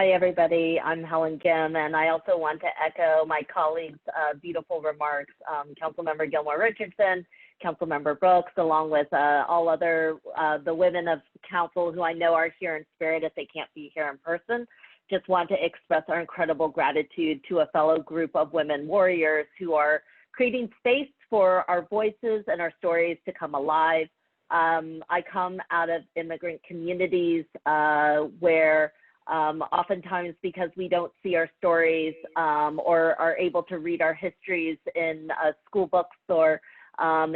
Hi, everybody. I'm Helen Gym, and I also want to echo my colleagues' beautiful remarks. Councilmember Gilmore Richardson, Councilmember Brooks, along with all other the women of council who I know are here in spirit if they can't be here in person. Just want to express our incredible gratitude to a fellow group of women warriors who are creating space for our voices and our stories to come alive. I come out of immigrant communities where oftentimes because we don't see our stories or are able to read our histories in school books or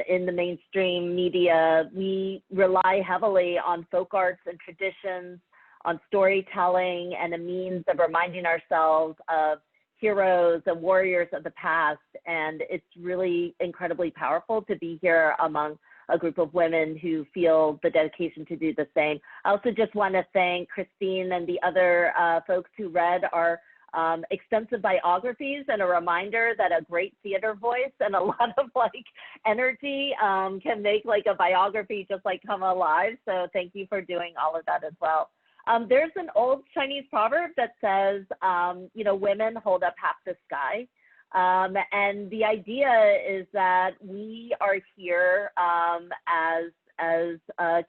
in the mainstream media, we rely heavily on folk arts and traditions, on storytelling, and a means of reminding ourselves of heroes and warriors of the past. And it's really incredibly powerful to be here among a group of women who feel the dedication to do the same. I also just want to thank Christine and the other folks who read our extensive biographies, and a reminder that a great theater voice and a lot of energy can make a biography just come alive. So thank you for doing all of that as well. There's an old Chinese proverb that says, women hold up half the sky. And the idea is that we are here as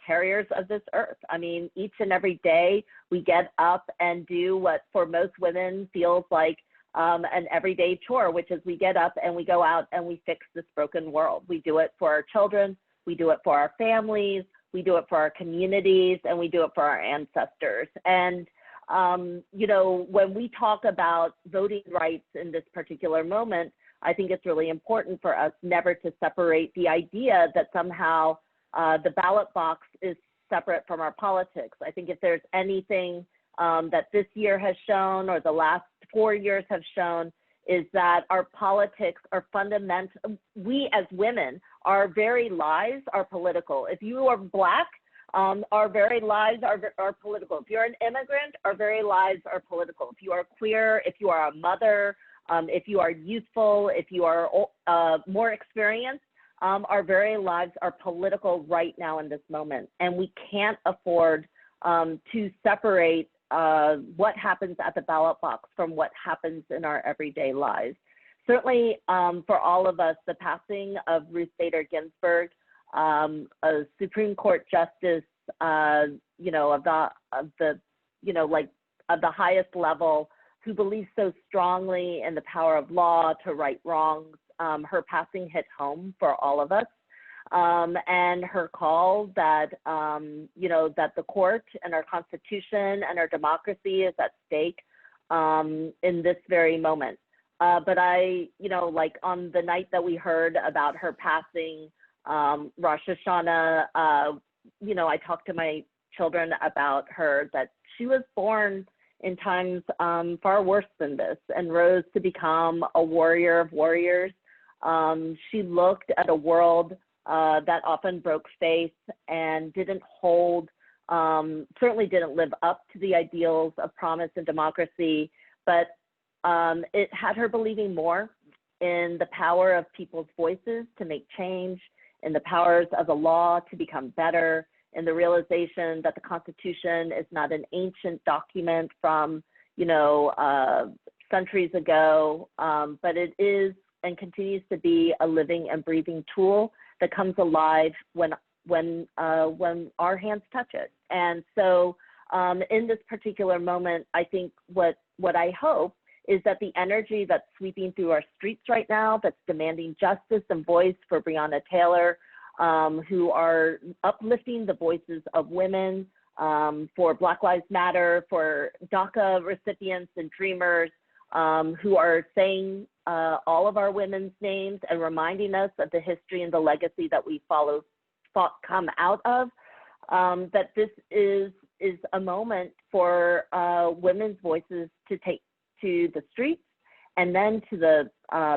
carriers of this earth. I mean, each and every day we get up and do what for most women feels like an everyday chore, which is we get up and we go out and we fix this broken world. We do it for our children, we do it for our families, we do it for our communities, and we do it for our ancestors. And when we talk about voting rights in this particular moment, I think it's really important for us never to separate the idea that somehow the ballot box is separate from our politics. I think if there's anything that this year has shown or the last 4 years have shown is that our politics are fundamental. We as women, our very lives are political. If you are Black, our very lives are political. If you're an immigrant, our very lives are political. If you are queer, if you are a mother, if you are youthful, if you are more experienced, our very lives are political right now in this moment. And we can't afford to separate what happens at the ballot box from what happens in our everyday lives. Certainly for all of us, the passing of Ruth Bader Ginsburg, a Supreme Court justice, of the highest level, who believes so strongly in the power of law to right wrongs. Her passing hit home for all of us, and her call that that the court and our Constitution and our democracy is at stake in this very moment. But on the night that we heard about her passing, Rosh Hashanah, I talked to my children about her, that she was born in times far worse than this and rose to become a warrior of warriors. She looked at a world that often broke faith and didn't hold, certainly didn't live up to the ideals of promise and democracy, but it had her believing more in the power of people's voices to make change, in the powers of the law to become better, in the realization that the Constitution is not an ancient document from, centuries ago, but it is and continues to be a living and breathing tool that comes alive when our hands touch it. And so in this particular moment, I think what I hope is that the energy that's sweeping through our streets right now, that's demanding justice and voice for Breonna Taylor, who are uplifting the voices of women, for Black Lives Matter, for DACA recipients and dreamers, who are saying all of our women's names and reminding us of the history and the legacy that we come out of, that this is a moment for women's voices to take to the streets, and then to the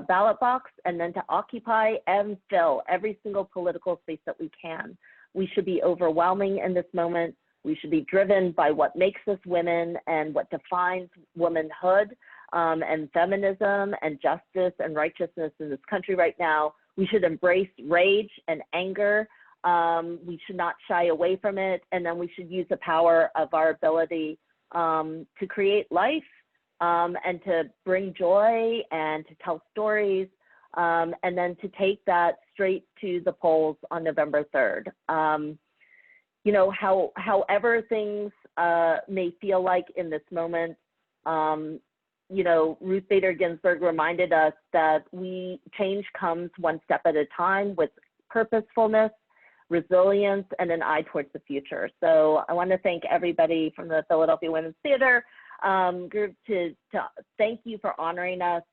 ballot box, and then to occupy and fill every single political space that we can. We should be overwhelming in this moment. We should be driven by what makes us women and what defines womanhood and feminism and justice and righteousness in this country right now. We should embrace rage and anger. We should not shy away from it. And then we should use the power of our ability to create life and to bring joy and to tell stories, and then to take that straight to the polls on November 3rd. You know, however things may feel like in this moment, you know, Ruth Bader Ginsburg reminded us that change comes one step at a time with purposefulness, resilience, and an eye towards the future. So I want to thank everybody from the Philadelphia Women's Theater group to thank you for honoring us,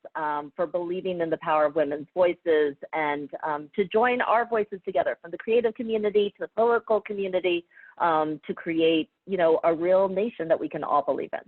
for believing in the power of women's voices, and to join our voices together from the creative community to the political community to create, you know, a real nation that we can all believe in.